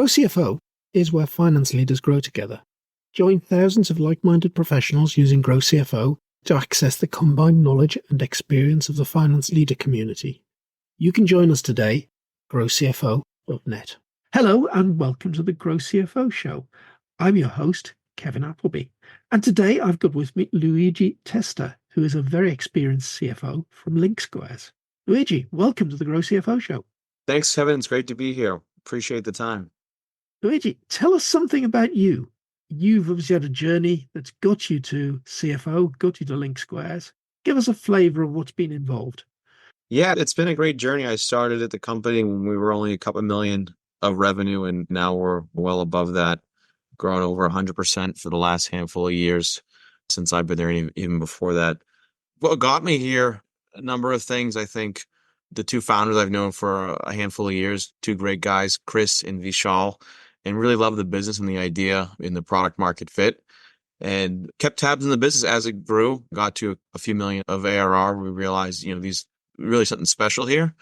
GrowCFO is where finance leaders grow together. Join thousands of like-minded professionals using GrowCFO to access the combined knowledge and experience of the finance leader community. You can join us today, growcfo.net. Hello and welcome to the GrowCFO Show. I'm your host, Kevin Appleby. And today I've got with me Luigi Testa, who is a very experienced CFO from LinkSquares. Luigi, welcome to the GrowCFO Show. Thanks, Kevin. It's great to be here. Appreciate the time. Luigi, tell us something about you. You've obviously had a journey that's got you to CFO, got you to LinkSquares. Give us a flavor of what's been involved. Yeah, it's been a great journey. I started at the company when we were only a couple million of revenue, and now we're well above that, grown over 100% for the last handful of years since I've been there, and even before that. What got me here, a number of things. I think the two founders I've known for a handful of years, two great guys, Chris and Vishal, and really loved the business and the idea in the product market fit, and kept tabs in the business as it grew, got to a few million of ARR. We realized, these really something special here,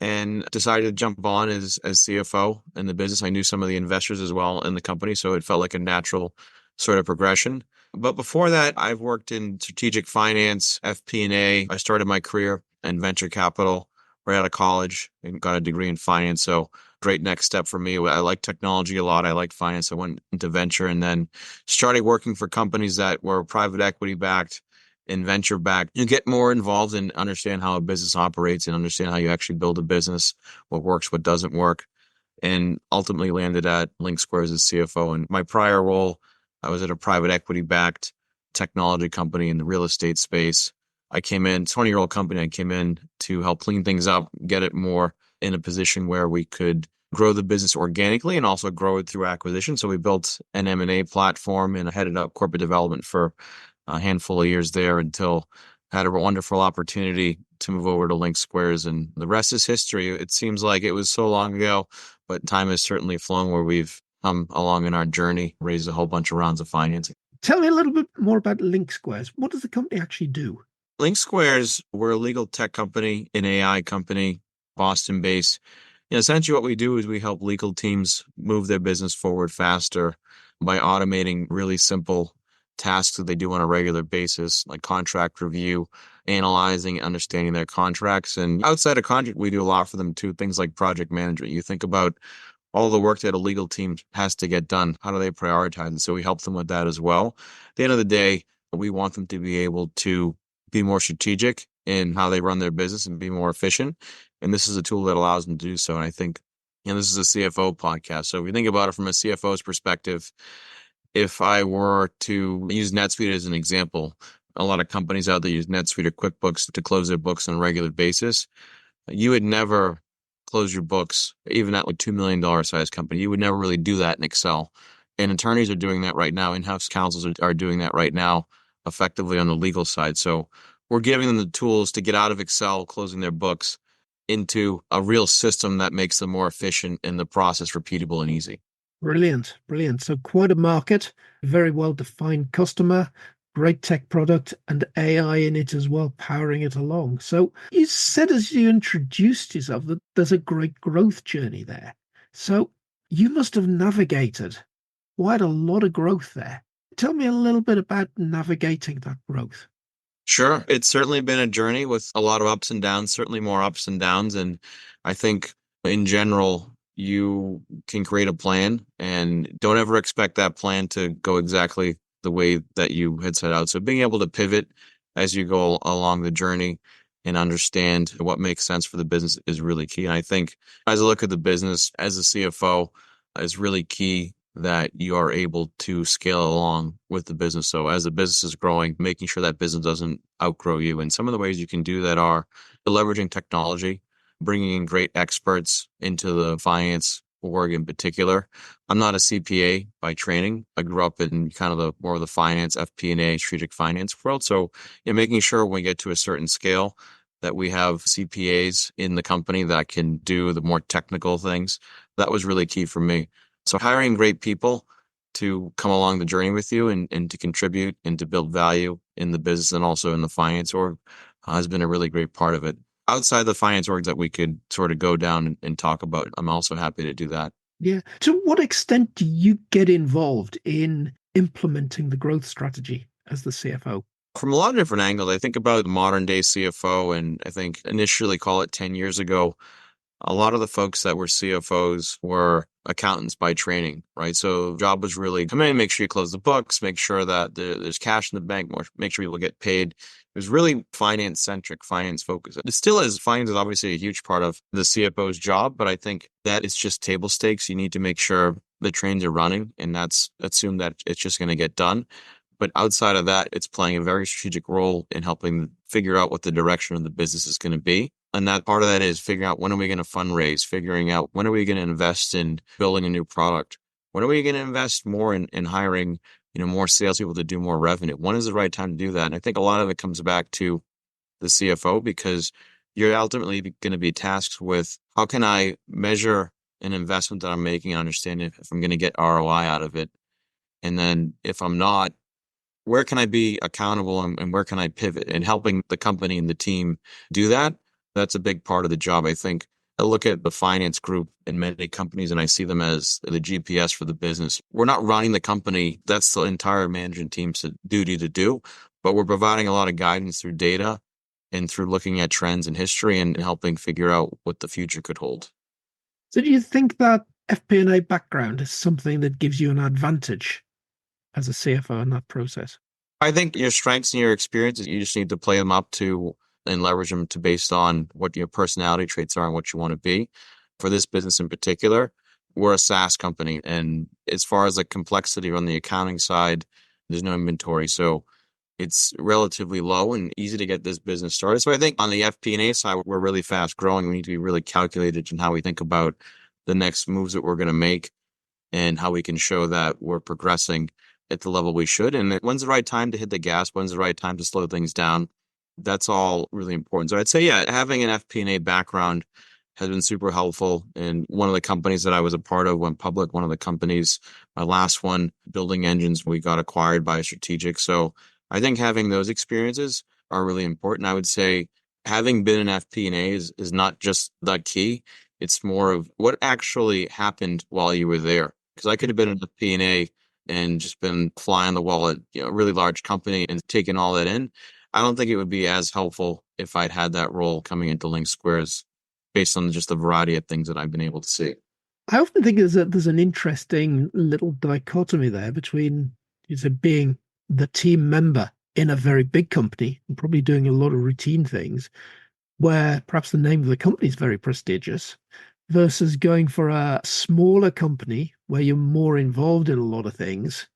and decided to jump on as CFO in the business. I knew some of the investors as well in the company, so it felt like a natural sort of progression. But before that, I've worked in strategic finance, FP&A. I started my career in venture capital right out of college and got a degree in finance. So great next step for me. I like technology a lot. I like finance. I went into venture and then started working for companies that were private equity backed and venture backed. You get more involved and understand how a business operates and understand how you actually build a business, what works, what doesn't work, and ultimately landed at LinkSquares as CFO. And my prior role, I was at a private equity backed technology company in the real estate space. I came in, 20-year-old company. I came in to help clean things up, get it more in a position where we could grow the business organically and also grow it through acquisition. So we built an M&A platform, and I headed up corporate development for a handful of years there until I had a wonderful opportunity to move over to LinkSquares. And the rest is history. It seems like it was so long ago, but time has certainly flown where we've come along in our journey, raised a whole bunch of rounds of financing. Tell me a little bit more about LinkSquares. What does the company actually do? LinkSquares, we're a legal tech company, an AI company, Boston-based. Essentially what we do is we help legal teams move their business forward faster by automating really simple tasks that they do on a regular basis, like contract review, analyzing, understanding their contracts. And outside of contract, we do a lot for them too, things like project management. You think about all the work that a legal team has to get done. How do they prioritize? And so we help them with that as well. At the end of the day, we want them to be able to be more strategic in how they run their business and be more efficient. And this is a tool that allows them to do so. And I think, this is a CFO podcast. So if you think about it from a CFO's perspective, if I were to use NetSuite as an example, a lot of companies out there use NetSuite or QuickBooks to close their books on a regular basis. You would never close your books, even at like $2 million size company. You would never really do that in Excel. And attorneys are doing that right now. In-house counsels are doing that right now effectively on the legal side. So we're giving them the tools to get out of Excel, closing their books, into a real system that makes them more efficient and the process repeatable and easy. Brilliant, brilliant. So quite a market, very well-defined customer, great tech product, and AI in it as well, powering it along. So you said as you introduced yourself that there's a great growth journey there. So you must have navigated quite a lot of growth there. Tell me a little bit about navigating that growth. Sure. It's certainly been a journey with a lot of ups and downs, certainly more ups and downs. And I think in general, you can create a plan and don't ever expect that plan to go exactly the way that you had set out. So being able to pivot as you go along the journey and understand what makes sense for the business is really key. And I think as I look at the business as a CFO, is really key that you are able to scale along with the business. So as the business is growing, making sure that business doesn't outgrow you. And some of the ways you can do that are leveraging technology, bringing in great experts into the finance org in particular. I'm not a CPA by training. I grew up in kind of the more of the finance, FP&A, strategic finance world. So making sure when we get to a certain scale that we have CPAs in the company that can do the more technical things, that was really key for me. So hiring great people to come along the journey with you and to contribute and to build value in the business and also in the finance org has been a really great part of it. Outside the finance orgs that we could sort of go down and talk about, I'm also happy to do that. Yeah. To what extent do you get involved in implementing the growth strategy as the CFO? From a lot of different angles, I think about the modern day CFO, and I think initially call it 10 years ago, a lot of the folks that were CFOs were accountants by training, right? So the job was really come in, make sure you close the books, make sure that there's cash in the bank, make sure people get paid. It was really finance centric, finance focused. It still is. Finance is obviously a huge part of the CFO's job, but I think that it's just table stakes. You need to make sure the trains are running, and that's assume that it's just going to get done. But outside of that, it's playing a very strategic role in helping figure out what the direction of the business is going to be. And that part of that is figuring out when are we going to fundraise, figuring out when are we going to invest in building a new product? When are we going to invest more in hiring, more salespeople to do more revenue? When is the right time to do that? And I think a lot of it comes back to the CFO because you're ultimately going to be tasked with how can I measure an investment that I'm making and understand if I'm going to get ROI out of it. And then if I'm not, where can I be accountable and where can I pivot? And helping the company and the team do that, that's a big part of the job. I think I look at the finance group in many companies and I see them as the GPS for the business. We're not running the company. That's the entire management team's duty to do, but we're providing a lot of guidance through data and through looking at trends in history and helping figure out what the future could hold. So do you think that FP&A background is something that gives you an advantage as a CFO in that process? I think your strengths and your experiences, you just need to play them up to and leverage them to based on what your personality traits are and what you want to be. For this business in particular, we're a SaaS company. And as far as the complexity on the accounting side, there's no inventory. So it's relatively low and easy to get this business started. So I think on the FP&A side, we're really fast growing. We need to be really calculated in how we think about the next moves that we're going to make and how we can show that we're progressing at the level we should. And when's the right time to hit the gas? When's the right time to slow things down? That's all really important. So I'd say, yeah, having an FP&A background has been super helpful. And one of the companies that I was a part of went public. One of the companies, my last one, Building Engines, we got acquired by a strategic. So I think having those experiences are really important. I would say having been in FP&A is not just the key. It's more of what actually happened while you were there. Because I could have been in FP&A and just been fly on the wall at a really large company and taking all that in. I don't think it would be as helpful if I'd had that role coming into LinkSquares based on just the variety of things that I've been able to see. I often think there's an interesting little dichotomy there between being the team member in a very big company and probably doing a lot of routine things where perhaps the name of the company is very prestigious versus going for a smaller company where you're more involved in a lot of things.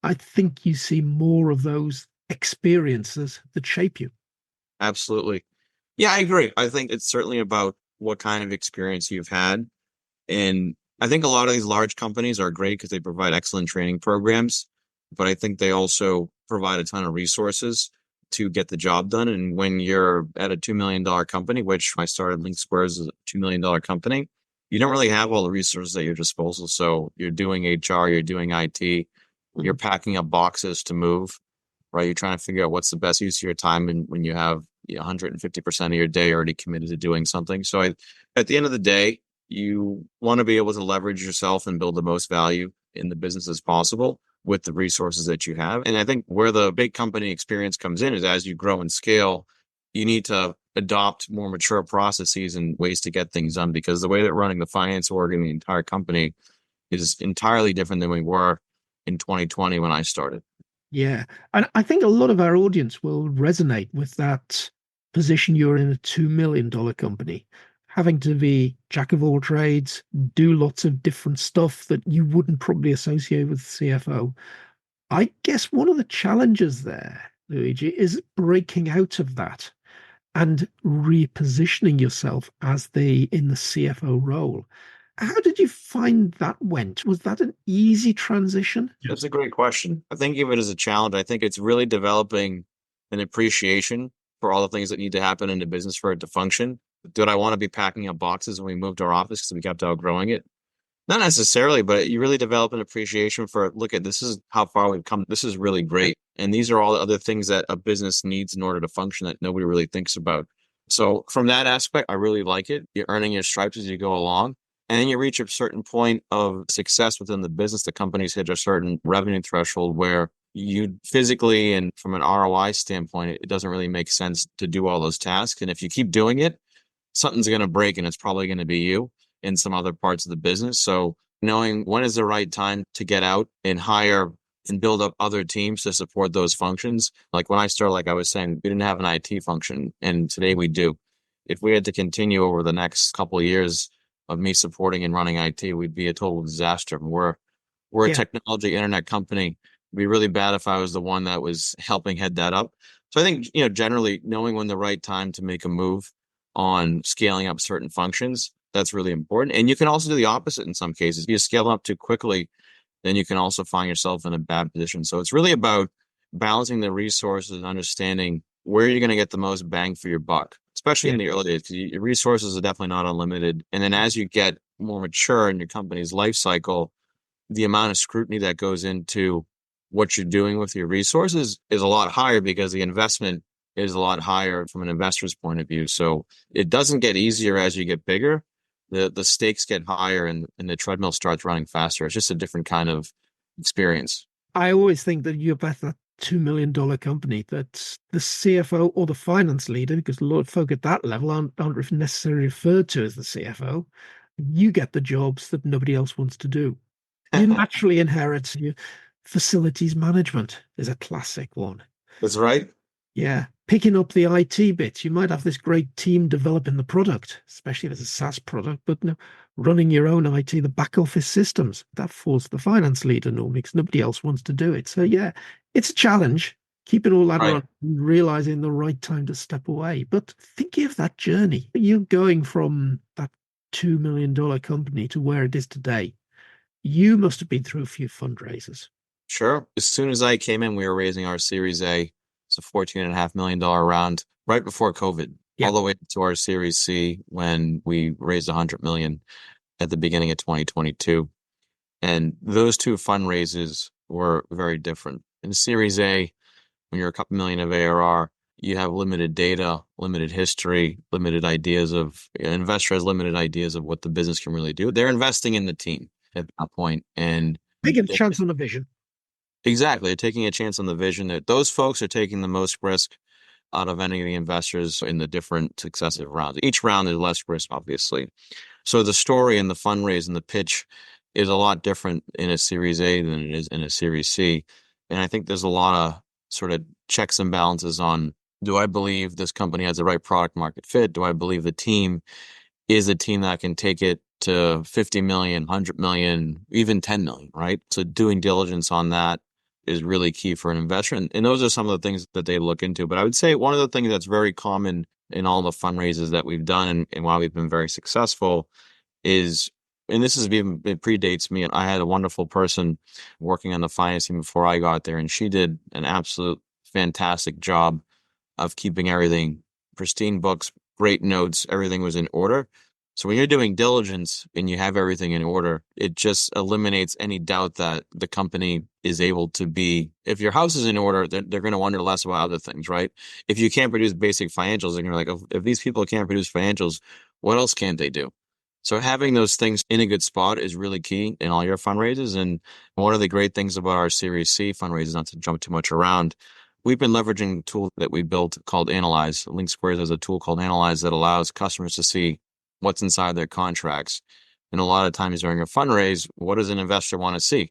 I think you see more of those experiences that shape you. Absolutely. Yeah, I agree. I think it's certainly about what kind of experience you've had. And I think a lot of these large companies are great because they provide excellent training programs, but I think they also provide a ton of resources to get the job done. And when you're at a $2 million company, which I started LinkSquares as a $2 million company, you don't really have all the resources at your disposal. So you're doing HR, you're doing IT, you're packing up boxes to move, right? You're trying to figure out what's the best use of your time and when you have 150% of your day already committed to doing something. So at the end of the day, you want to be able to leverage yourself and build the most value in the business as possible with the resources that you have. And I think where the big company experience comes in is as you grow and scale, you need to adopt more mature processes and ways to get things done because the way that running the finance org and the entire company is entirely different than we were in 2020 when I started. Yeah. And I think a lot of our audience will resonate with that position. You're in a $2 million company, having to be jack of all trades, do lots of different stuff that you wouldn't probably associate with the CFO. I guess one of the challenges there, Luigi, is breaking out of that and repositioning yourself as in the CFO role. How did you find that went? Was that an easy transition? That's a great question. I think of it as a challenge. I think it's really developing an appreciation for all the things that need to happen in the business for it to function. Did I want to be packing up boxes when we moved our office because we kept outgrowing it? Not necessarily, but you really develop an appreciation for, look at this is how far we've come. This is really great. And these are all the other things that a business needs in order to function that nobody really thinks about. So from that aspect, I really like it. You're earning your stripes as you go along. And then you reach a certain point of success within the business. The company's hit a certain revenue threshold where you physically and from an ROI standpoint, it doesn't really make sense to do all those tasks. And if you keep doing it, something's going to break and it's probably going to be you in some other parts of the business. So knowing when is the right time to get out and hire and build up other teams to support those functions. Like when I started, like I was saying, we didn't have an IT function, and today we do. If we had to continue over the next couple of years of me supporting and running IT, we'd be a total disaster. We're a technology internet company. It'd be really bad if I was the one that was helping head that up. So I think, generally knowing when the right time to make a move on scaling up certain functions, that's really important. And you can also do the opposite in some cases. If you scale up too quickly, then you can also find yourself in a bad position. So it's really about balancing the resources and understanding where you're going to get the most bang for your buck, especially in the early days, because your resources are definitely not unlimited. And then as you get more mature in your company's life cycle, the amount of scrutiny that goes into what you're doing with your resources is a lot higher because the investment is a lot higher from an investor's point of view. So it doesn't get easier as you get bigger. The stakes get higher and the treadmill starts running faster. It's just a different kind of experience. I always think that you're about that $2 million company, that the CFO or the finance leader, because a lot of folk at that level aren't necessarily referred to as the CFO, you get the jobs that nobody else wants to do. You naturally inherit your facilities management is a classic one. That's right. Yeah. Picking up the IT bits. You might have this great team developing the product, especially if it's a SaaS product, but no, running your own IT, the back office systems, that falls to the finance leader normally because nobody else wants to do it. So yeah, it's a challenge, keeping all that on, realizing the right time to step away. But thinking of that journey, you're going from that $2 million company to where it is today. You must have been through a few fundraisers. Sure. As soon as I came in, we were raising our Series A. It's a $14.5 million round right before COVID, all the way to our Series C when we raised $100 million at the beginning of 2022. And those two fundraisers were very different. In Series A, when you're a couple million of ARR, you have limited data, limited history, limited ideas of, an investor has limited ideas of what the business can really do. They're investing in the team at that point. And taking a chance on the vision. Exactly. They're taking a chance on the vision. That those folks are taking the most risk out of any of the investors in the different successive rounds. Each round is less risk, obviously. So the story and the fundraise and the pitch is a lot different in a Series A than it is in a Series C. And I think there's a lot of sort of checks and balances on, do I believe this company has the right product market fit? Do I believe the team is a team that can take it to 50 million, 100 million, even 10 million, right? So doing diligence on that is really key for an investor. And those are some of the things that they look into. But I would say one of the things that's very common in all the fundraisers that we've done and why we've been very successful is, and this is even, it predates me. I had a wonderful person working on the financing before I got there, and she did an absolute fantastic job of keeping everything pristine, books, great notes, everything was in order. So when you're doing diligence and you have everything in order, it just eliminates any doubt that the company is able to be, if your house is in order, they're going to wonder less about other things, right? If you can't produce basic financials, they're going to be like, if these people can't produce financials, what else can't they do? So having those things in a good spot is really key in all your fundraisers. And one of the great things about our Series C fundraisers, not to jump too much around, we've been leveraging a tool that we built called Analyze. LinkSquares has a tool called Analyze that allows customers to see what's inside their contracts. And a lot of times during a fundraise, what does an investor want to see?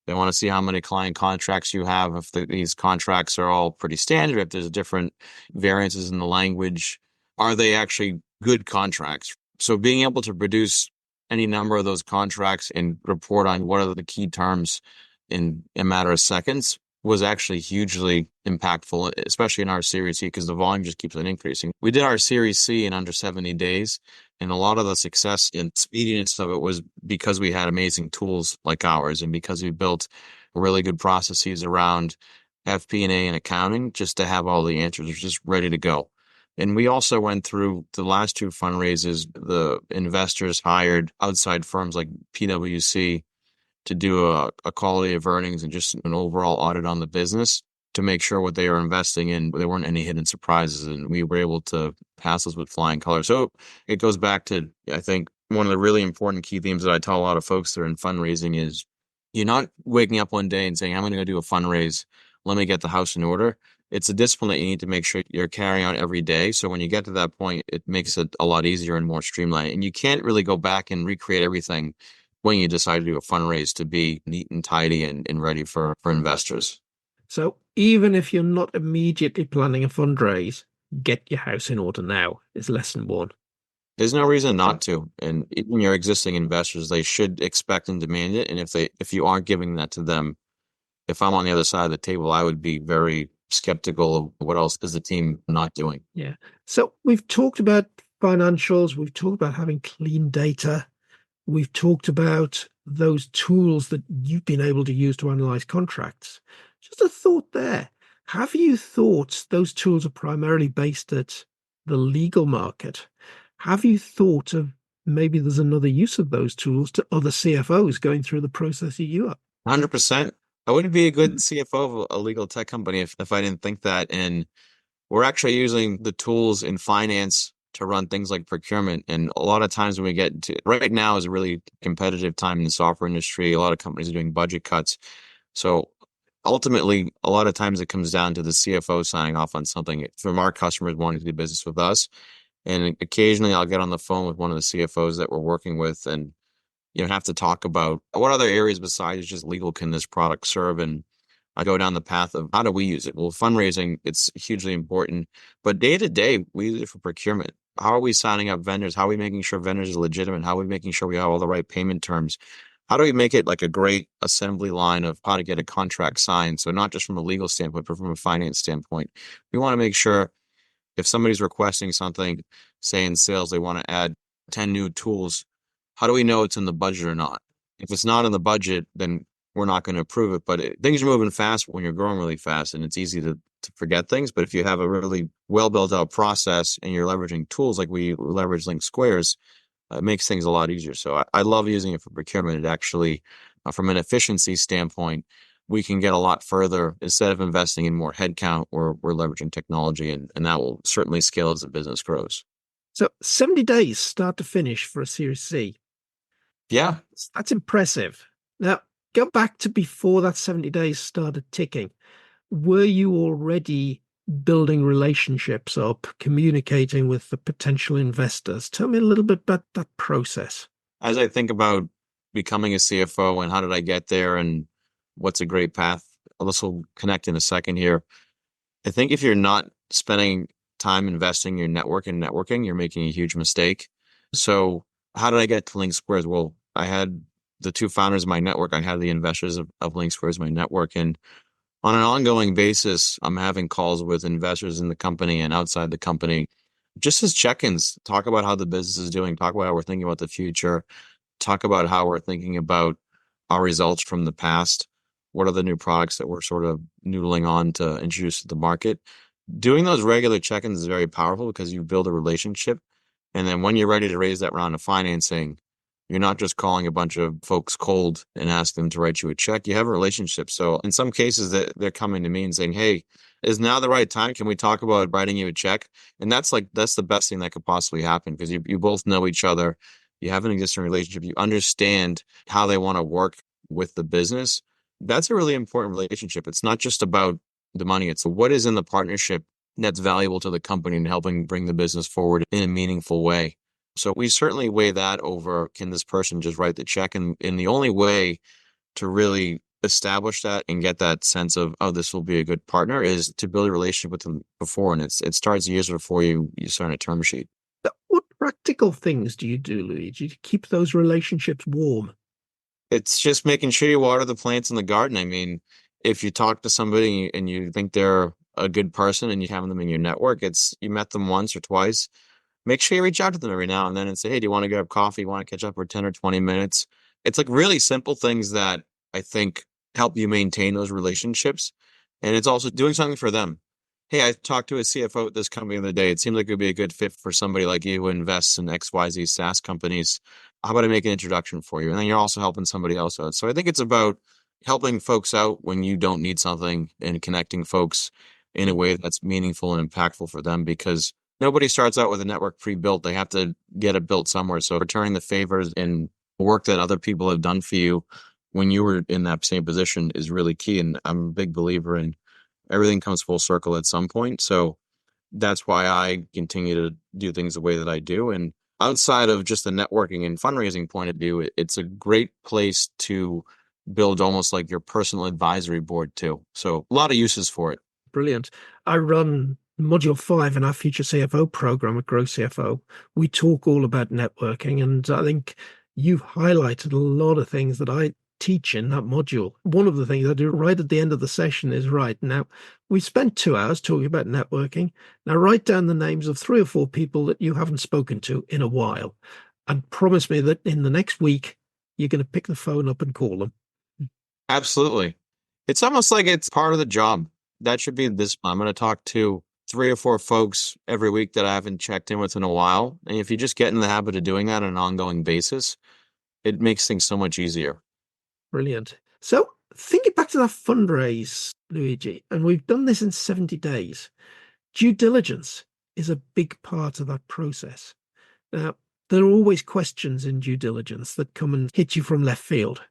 They want to see how many client contracts you have, if these contracts are all pretty standard, if there's different variances in the language. Are they actually good contracts? So being able to produce any number of those contracts and report on what are the key terms in a matter of seconds was actually hugely impactful, especially in our Series C, because the volume just keeps on increasing. We did our Series C in under 70 days, and a lot of the success and speediness of it was because we had amazing tools like ours, and because we built really good processes around FP&A and accounting just to have all the answers just ready to go. And we also went through the last two fundraisers. The investors hired outside firms like PwC to do a quality of earnings and just an overall audit on the business to make sure what they were investing in, there weren't any hidden surprises. And we were able to pass those with flying colors. So it goes back to, I think, one of the really important key themes that I tell a lot of folks that are in fundraising is you're not waking up one day and saying, I'm going to go do a fundraise. Let me get the house in order. It's a discipline that you need to make sure you're carrying out every day. So when you get to that point, it makes it a lot easier and more streamlined. And you can't really go back and recreate everything when you decide to do a fundraise to be neat and tidy and ready for investors. So even if you're not immediately planning a fundraise, get your house in order now is lesson one. There's no reason not to. And even your existing investors, they should expect and demand it. And if you aren't giving that to them, if I'm on the other side of the table, I would be very skeptical of what else is the team not doing. Yeah. So we've talked about financials. We've talked about having clean data. We've talked about those tools that you've been able to use to analyze contracts. Just a thought there. Have you thought those tools are primarily based at the legal market? Have you thought of maybe there's another use of those tools to other CFOs going through the process you are? 100%. I wouldn't be a good CFO of a legal tech company if I didn't think that. And we're actually using the tools in finance to run things like procurement. And a lot of times when we get to right now is a really competitive time in the software industry. A lot of companies are doing budget cuts. So ultimately, a lot of times it comes down to the CFO signing off on something from our customers wanting to do business with us. And occasionally I'll get on the phone with one of the CFOs that we're working with and have to talk about what other areas besides just legal can this product serve. And I go down the path of how do we use it? Well, fundraising, it's hugely important, but day to day, we use it for procurement. How are we signing up vendors? How are we making sure vendors are legitimate? How are we making sure we have all the right payment terms? How do we make it like a great assembly line of how to get a contract signed? So not just from a legal standpoint, but from a finance standpoint, we want to make sure if somebody's requesting something, say in sales, they want to add 10 new tools, how do we know it's in the budget or not? If it's not in the budget, then we're not going to approve it. But things are moving fast when you're growing really fast, and it's easy to forget things. But if you have a really well built out process and you're leveraging tools like we leverage LinkSquares, it makes things a lot easier. So I love using it for procurement. It actually, from an efficiency standpoint, we can get a lot further. Instead of investing in more headcount, we're leveraging technology, and that will certainly scale as the business grows. So 70 days start to finish for a Series C. Yeah. That's impressive. Now, go back to before that 70 days started ticking. Were you already building relationships up, communicating with the potential investors? Tell me a little bit about that process. As I think about becoming a CFO and how did I get there and what's a great path, this will connect in a second here. I think if you're not spending time investing in your network and networking, you're making a huge mistake. So how did I get to LinkSquares? Well, I had the two founders of my network. I had the investors of LinkSquares, my network. And on an ongoing basis, I'm having calls with investors in the company and outside the company, just as check-ins, talk about how the business is doing, talk about how we're thinking about the future, talk about how we're thinking about our results from the past. What are the new products that we're sort of noodling on to introduce to the market? Doing those regular check-ins is very powerful because you build a relationship. And then when you're ready to raise that round of financing, you're not just calling a bunch of folks cold and ask them to write you a check. You have a relationship. So in some cases that they're coming to me and saying, hey, is now the right time? Can we talk about writing you a check? And that's the best thing that could possibly happen because you both know each other. You have an existing relationship. You understand how they want to work with the business. That's a really important relationship. It's not just about the money. It's what is in the partnership that's valuable to the company and helping bring the business forward in a meaningful way. So we certainly weigh that over, can this person just write the check? And the only way to really establish that and get that sense of, oh, this will be a good partner is to build a relationship with them before. And it starts years before you sign a term sheet. What practical things do you do, Luigi, to keep those relationships warm? It's just making sure you water the plants in the garden. I mean, if you talk to somebody and you think they're a good person and you have them in your network, you met them once or twice. Make sure you reach out to them every now and then and say, hey, do you want to grab coffee? You want to catch up for 10 or 20 minutes? It's like really simple things that I think help you maintain those relationships. And it's also doing something for them. Hey, I talked to a CFO at this company the other day. It seemed like it would be a good fit for somebody like you who invests in XYZ SaaS companies. How about I make an introduction for you? And then you're also helping somebody else out. So I think it's about helping folks out when you don't need something and connecting folks in a way that's meaningful and impactful for them because Nobody starts out with a network pre-built. They have to get it built somewhere. So returning the favors and work that other people have done for you when you were in that same position is really key. And I'm a big believer in everything comes full circle at some point. So that's why I continue to do things the way that I do. And outside of just the networking and fundraising point of view, it's a great place to build almost like your personal advisory board too. So a lot of uses for it. Brilliant. I run Module 5 in our Future CFO program at GrowCFO. We talk all about networking, and I think you've highlighted a lot of things that I teach in that module. One of the things I do right at the end of the session is, right, now we spent 2 hours talking about networking. Now write down the names of 3 or 4 people that you haven't spoken to in a while, and promise me that in the next week, you're going to pick the phone up and call them. Absolutely. It's almost like it's part of the job. That should be this. I'm going to talk to 3 or 4 folks every week that I haven't checked in with in a while. And if you just get in the habit of doing that on an ongoing basis, it makes things so much easier. Brilliant. So thinking back to that fundraise, Luigi, and we've done this in 70 days, due diligence is a big part of that process. Now, there are always questions in due diligence that come and hit you from left field.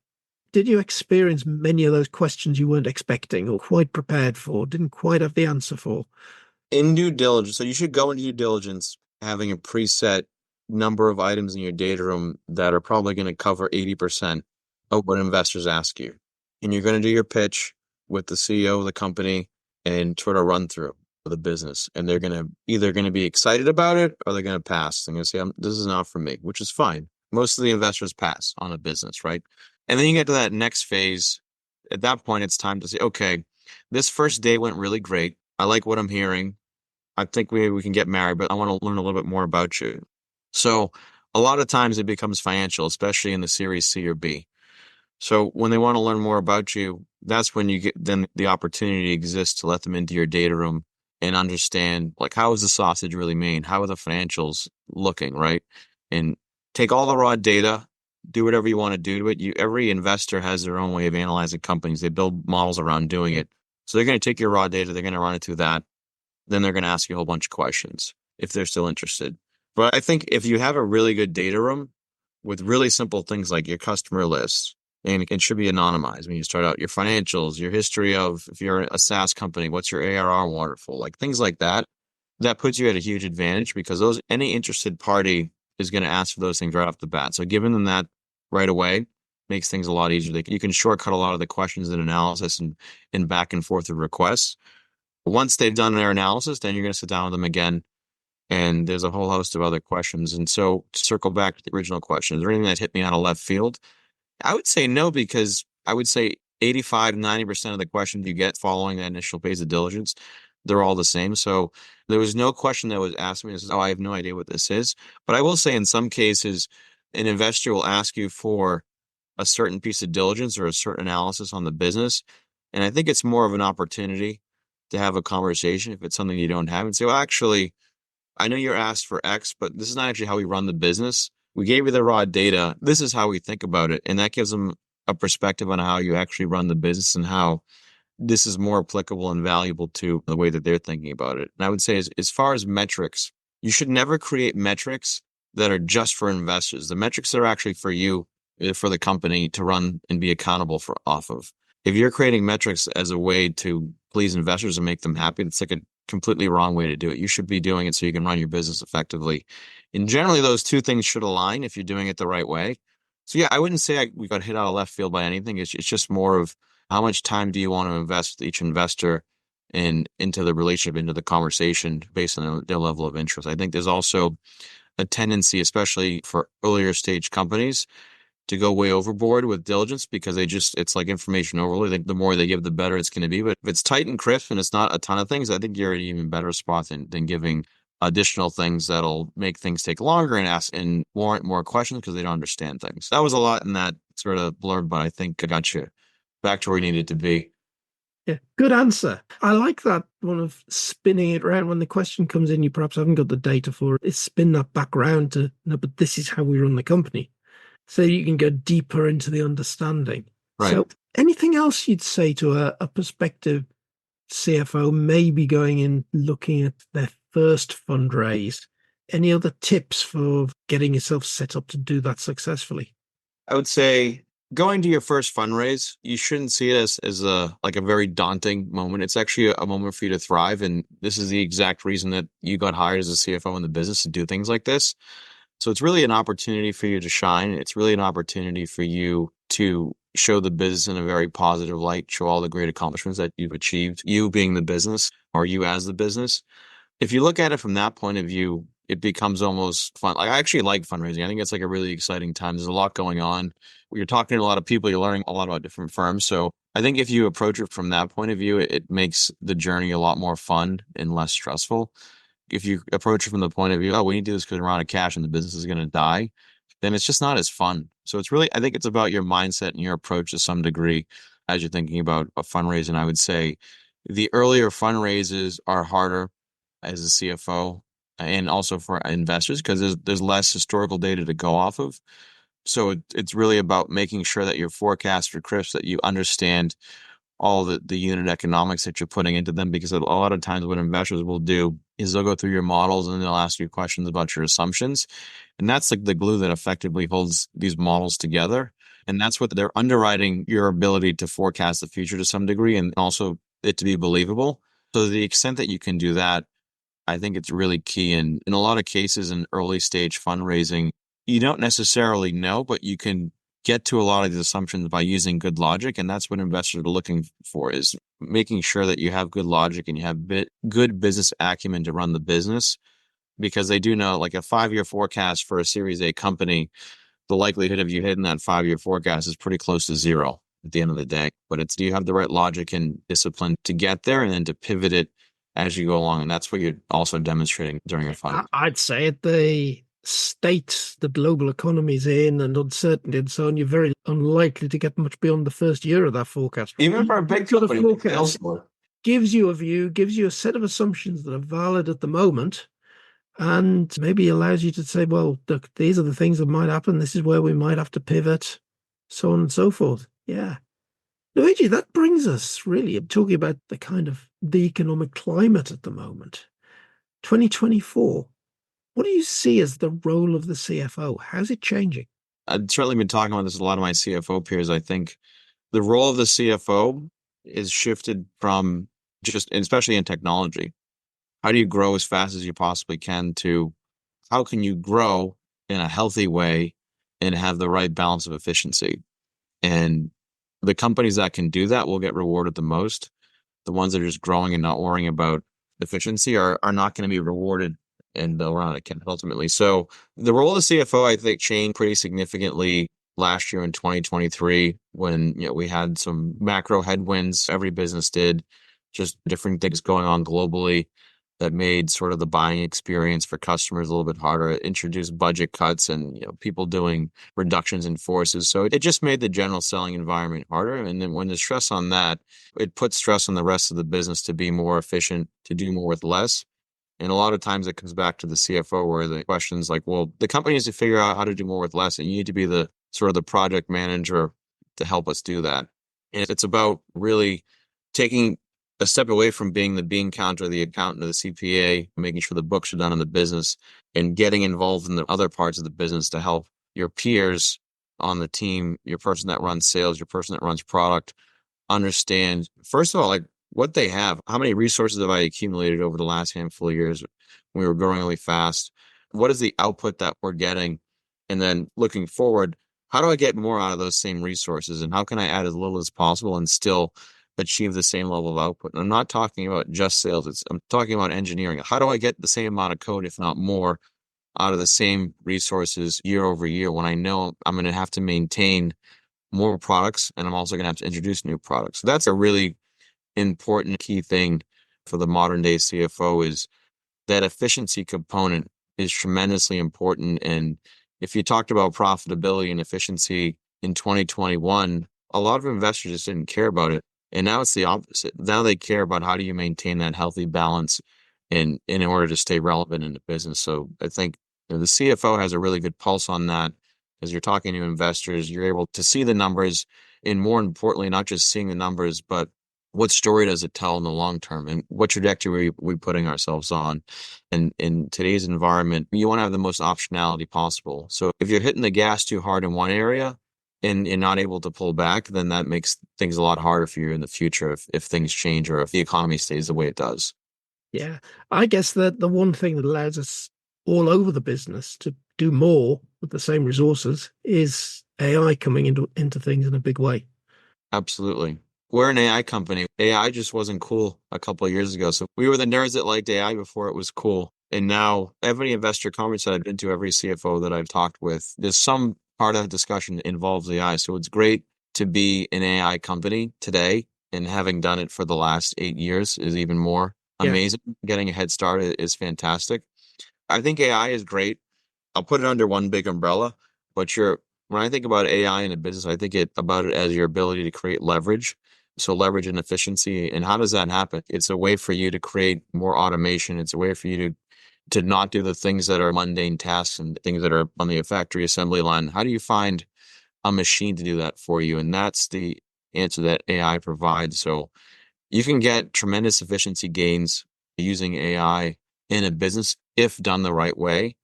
Did you experience many of those questions you weren't expecting or quite prepared for, didn't quite have the answer for? In due diligence, so you should go into due diligence having a preset number of items in your data room that are probably going to cover 80% of what investors ask you. And you're going to do your pitch with the CEO of the company and sort of run through the business. And they're either going to be excited about it or they're going to pass. They're going to say, this is not for me, which is fine. Most of the investors pass on a business, right? And then you get to that next phase. At that point, it's time to say, okay, this first day went really great. I like what I'm hearing. I think we can get married, but I want to learn a little bit more about you. So a lot of times it becomes financial, especially in the series C or B. So when they want to learn more about you, that's when you get then the opportunity exists to let them into your data room and understand, like, how is the sausage really made? How are the financials looking, right? And take all the raw data, do whatever you want to do to it. Every investor has their own way of analyzing companies. They build models around doing it. So they're going to take your raw data, they're going to run it through that. Then they're going to ask you a whole bunch of questions if they're still interested. But I think if you have a really good data room with really simple things like your customer list, and it should be anonymized when you start out, your financials, your history of, if you're a SaaS company, what's your ARR waterfall, like things like that, that puts you at a huge advantage because any interested party is going to ask for those things right off the bat. So giving them that right away makes things a lot easier. You can shortcut a lot of the questions and analysis and back and forth of requests. Once they've done their analysis, then you're going to sit down with them again. And there's a whole host of other questions. And so to circle back to the original question, is there anything that hit me out of left field? I would say no, because I would say 85, 90% of the questions you get following that initial phase of diligence, they're all the same. So there was no question that was asked me. I have no idea what this is. But I will say in some cases, an investor will ask you for a certain piece of diligence or a certain analysis on the business. And I think it's more of an opportunity to have a conversation if it's something you don't have and say, well, actually, I know you're asked for X, but this is not actually how we run the business. We gave you the raw data. This is how we think about it. And that gives them a perspective on how you actually run the business and how this is more applicable and valuable to the way that they're thinking about it. And I would say as far as metrics, you should never create metrics that are just for investors. The metrics are actually for you, for the company to run and be accountable for off of. If you're creating metrics as a way to please investors and make them happy, it's like a completely wrong way to do it. You should be doing it so you can run your business effectively. And generally, those two things should align if you're doing it the right way. So yeah, I wouldn't say we got hit out of left field by anything. It's just more of how much time do you want to invest with each investor and into the relationship, into the conversation based on their level of interest. I think there's also a tendency, especially for earlier stage companies, to go way overboard with diligence because it's like information overload. The more they give, the better it's going to be. But if it's tight and crisp and it's not a ton of things, I think you're in an even better spot than giving additional things that'll make things take longer and ask and warrant more questions because they don't understand things. That was a lot in that sort of blurb, but I think I got you back to where you needed to be. Yeah, good answer. I like that one of spinning it around when the question comes in, you perhaps haven't got the data for it. It's spin that back around to, no, but this is how we run the company. So you can go deeper into the understanding. Right. So anything else you'd say to a prospective CFO maybe going in, looking at their first fundraise. Any other tips for getting yourself set up to do that successfully? I would say going to your first fundraise, you shouldn't see it as a like a very daunting moment. It's actually a moment for you to thrive. And this is the exact reason that you got hired as a CFO in the business to do things like this. So it's really an opportunity for you to shine. It's really an opportunity for you to show the business in a very positive light, show all the great accomplishments that you've achieved, you being the business or you as the business. If you look at it from that point of view, it becomes almost fun. Like I actually like fundraising. I think it's like a really exciting time. There's a lot going on. You're talking to a lot of people. You're learning a lot about different firms. So I think if you approach it from that point of view, it makes the journey a lot more fun and less stressful. If you approach it from the point of view, oh, we need to do this because we're out of cash and the business is going to die, then it's just not as fun. So it's really, I think it's about your mindset and your approach to some degree as you're thinking about a fundraising. I would say the earlier fundraisers are harder as a CFO and also for investors because there's less historical data to go off of. So it's really about making sure that your forecasts are crisp, that you understand all the unit economics that you're putting into them, because a lot of times what investors will do is they'll go through your models and they'll ask you questions about your assumptions. And that's like the glue that effectively holds these models together. And that's what they're underwriting your ability to forecast the future to some degree and also it to be believable. So to the extent that you can do that, I think it's really key. And in a lot of cases in early stage fundraising, you don't necessarily know, but you can get to a lot of these assumptions by using good logic. And that's what investors are looking for, is making sure that you have good logic and you have good business acumen to run the business, because they do know like a 5-year forecast for a Series A company, the likelihood of you hitting that 5-year forecast is pretty close to zero at the end of the day. But it's, do you have the right logic and discipline to get there and then to pivot it as you go along? And that's what you're also demonstrating during your fund. I'd say at the state the global economy's in and uncertainty and so on, you're very unlikely to get much beyond the first year of that forecast. Even for a big company, forecast gives you a view, gives you a set of assumptions that are valid at the moment, and maybe allows you to say, well, look, these are the things that might happen. This is where we might have to pivot, so on and so forth. Yeah. Luigi, that brings us really talking about the kind of the economic climate at the moment. 2024. What do you see as the role of the CFO? How's it changing? I've certainly been talking about this with a lot of my CFO peers. I think the role of the CFO is shifted from just, especially in technology, how do you grow as fast as you possibly can, to how can you grow in a healthy way and have the right balance of efficiency? And the companies that can do that will get rewarded the most. The ones that are just growing and not worrying about efficiency are not going to be rewarded, and they'll run out of cash ultimately. So the role of the CFO, I think, changed pretty significantly last year in 2023 when we had some macro headwinds. Every business did, just different things going on globally that made sort of the buying experience for customers a little bit harder. It introduced budget cuts and people doing reductions in forces. So it just made the general selling environment harder. And then when there's stress on that, it puts stress on the rest of the business to be more efficient, to do more with less. And a lot of times it comes back to the CFO, where the question's like, well, the company needs to figure out how to do more with less, and you need to be the sort of the project manager to help us do that. And it's about really taking a step away from being the bean counter, the accountant, or the CPA, making sure the books are done in the business, and getting involved in the other parts of the business to help your peers on the team, your person that runs sales, your person that runs product, understand, first of all, like what they have. How many resources have I accumulated over the last handful of years when we were growing really fast? What is the output that we're getting? And then looking forward, how do I get more out of those same resources? And how can I add as little as possible and still achieve the same level of output? And I'm not talking about just sales. I'm talking about engineering. How do I get the same amount of code, if not more, out of the same resources year over year, when I know I'm going to have to maintain more products and I'm also going to have to introduce new products? So that's a really important key thing for the modern day CFO, is that efficiency component is tremendously important. And if you talked about profitability and efficiency in 2021, a lot of investors just didn't care about it. And now it's the opposite. Now they care about how do you maintain that healthy balance in order to stay relevant in the business. So I think the CFO has a really good pulse on that. As you're talking to investors, you're able to see the numbers, and more importantly, not just seeing the numbers, but what story does it tell in the long term, and what trajectory are we putting ourselves on? And in today's environment, you want to have the most optionality possible. So if you're hitting the gas too hard in one area and you're not able to pull back, then that makes things a lot harder for you in the future if things change or if the economy stays the way it does. Yeah. I guess that the one thing that allows us all over the business to do more with the same resources is AI coming into things in a big way. Absolutely. We're an AI company. AI just wasn't cool a couple of years ago. So we were the nerds that liked AI before it was cool. And now every investor conference that I've been to, every CFO that I've talked with, there's some part of the discussion that involves AI. So it's great to be an AI company today, and having done it for the last 8 years is even more Yeah. amazing. Getting a head start is fantastic. I think AI is great. I'll put it under one big umbrella, but when I think about AI in a business, I think about it as your ability to create leverage. So leverage and efficiency. And how does that happen? It's a way for you to create more automation. It's a way for you to not do the things that are mundane tasks and things that are on the factory assembly line. How do you find a machine to do that for you? And that's the answer that AI provides. So you can get tremendous efficiency gains using AI in a business if done the right way.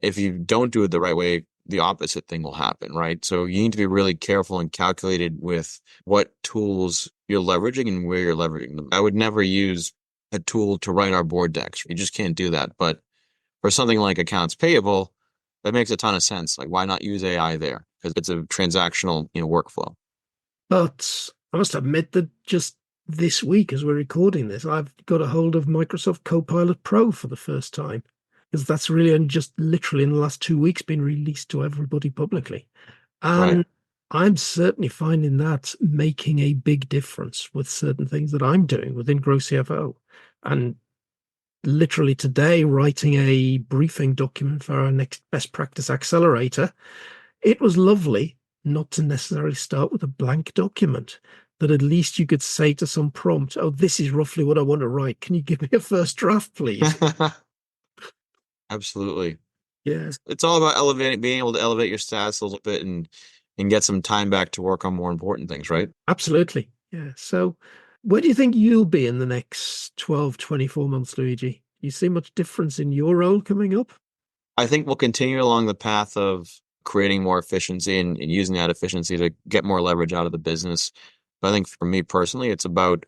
If you don't do it the right way, the opposite thing will happen, right? So you need to be really careful and calculated with what tools you're leveraging and where you're leveraging them. I would never use a tool to write our board decks. You just can't do that. But for something like accounts payable, that makes a ton of sense. Like, why not use AI there? Because it's a transactional, workflow. But I must admit that just this week, as we're recording this, I've got a hold of Microsoft Copilot Pro for the first time, because that's really only just literally in the last 2 weeks been released to everybody publicly. Right. And I'm certainly finding that making a big difference with certain things that I'm doing within GrowCFO. And literally today, writing a briefing document for our next best practice accelerator, it was lovely not to necessarily start with a blank document, that at least you could say to some prompt, oh, this is roughly what I want to write. Can you give me a first draft, please? Absolutely. Yes, It's all about being able to elevate your stats a little bit and get some time back to work on more important things, right? absolutely. Yeah. So where do you think you'll be in the next 12, 24 months, Luigi? You see much difference in your role coming up? I think we'll continue along the path of creating more efficiency and using that efficiency to get more leverage out of the business. But I think for me personally, it's about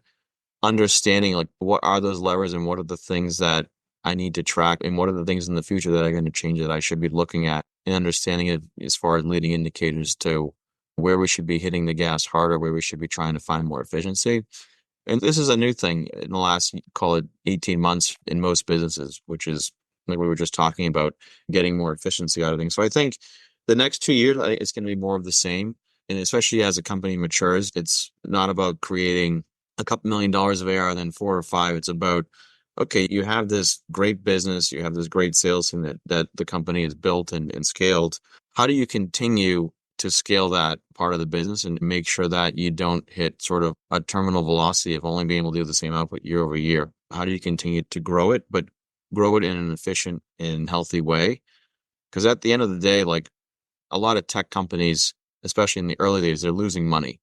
understanding like what are those levers and what are the things that I need to track and what are the things in the future that are going to change that I should be looking at and understanding it as far as leading indicators to where we should be hitting the gas harder, where we should be trying to find more efficiency. And this is a new thing in the last, call it 18 months in most businesses, which is like we were just talking about, getting more efficiency out of things. So I think the next 2 years, I think it's going to be more of the same. And especially as a company matures, it's not about creating a couple $1 million of ARR, then 4 or 5. It's about, okay, you have this great business, you have this great sales team that the company has built and scaled. How do you continue to scale that part of the business and make sure that you don't hit sort of a terminal velocity of only being able to do the same output year over year? How do you continue to grow it, but grow it in an efficient and healthy way? Because at the end of the day, like a lot of tech companies, especially in the early days, they're losing money.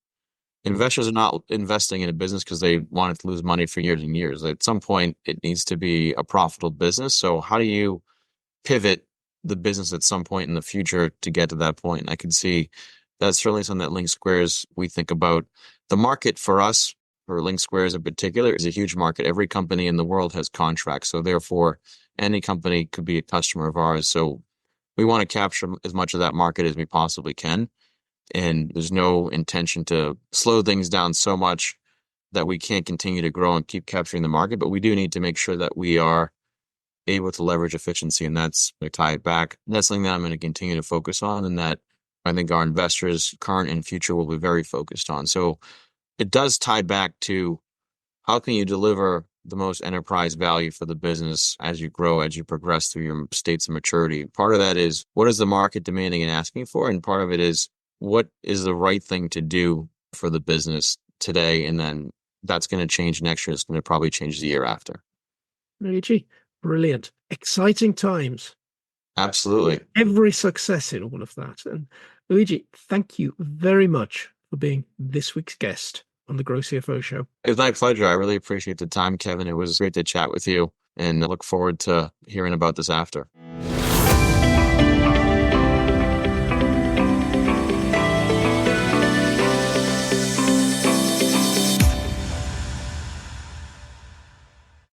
Investors are not investing in a business because they want it to lose money for years and years. At some point, it needs to be a profitable business. So how do you pivot the business at some point in the future to get to that point? I can see that's certainly something that LinkSquares we think about. The market for us, for LinkSquares in particular, is a huge market. Every company in the world has contracts. So therefore, any company could be a customer of ours. So we want to capture as much of that market as we possibly can. And there's no intention to slow things down so much that we can't continue to grow and keep capturing the market. But we do need to make sure that we are able to leverage efficiency, and that's to tie it back. That's something that I'm going to continue to focus on, and that I think our investors, current and future, will be very focused on. So it does tie back to how can you deliver the most enterprise value for the business as you grow, as you progress through your states of maturity. Part of that is what is the market demanding and asking for, and part of it is what is the right thing to do for the business today, and then that's going to change next year. It's going to probably change the year after. Luigi, brilliant. Exciting times. Absolutely. Every success in all of that. And Luigi, thank you very much for being this week's guest on the GrowCFO Show. It was my pleasure. I really appreciate the time, Kevin. It was great to chat with you, and I look forward to hearing about this after.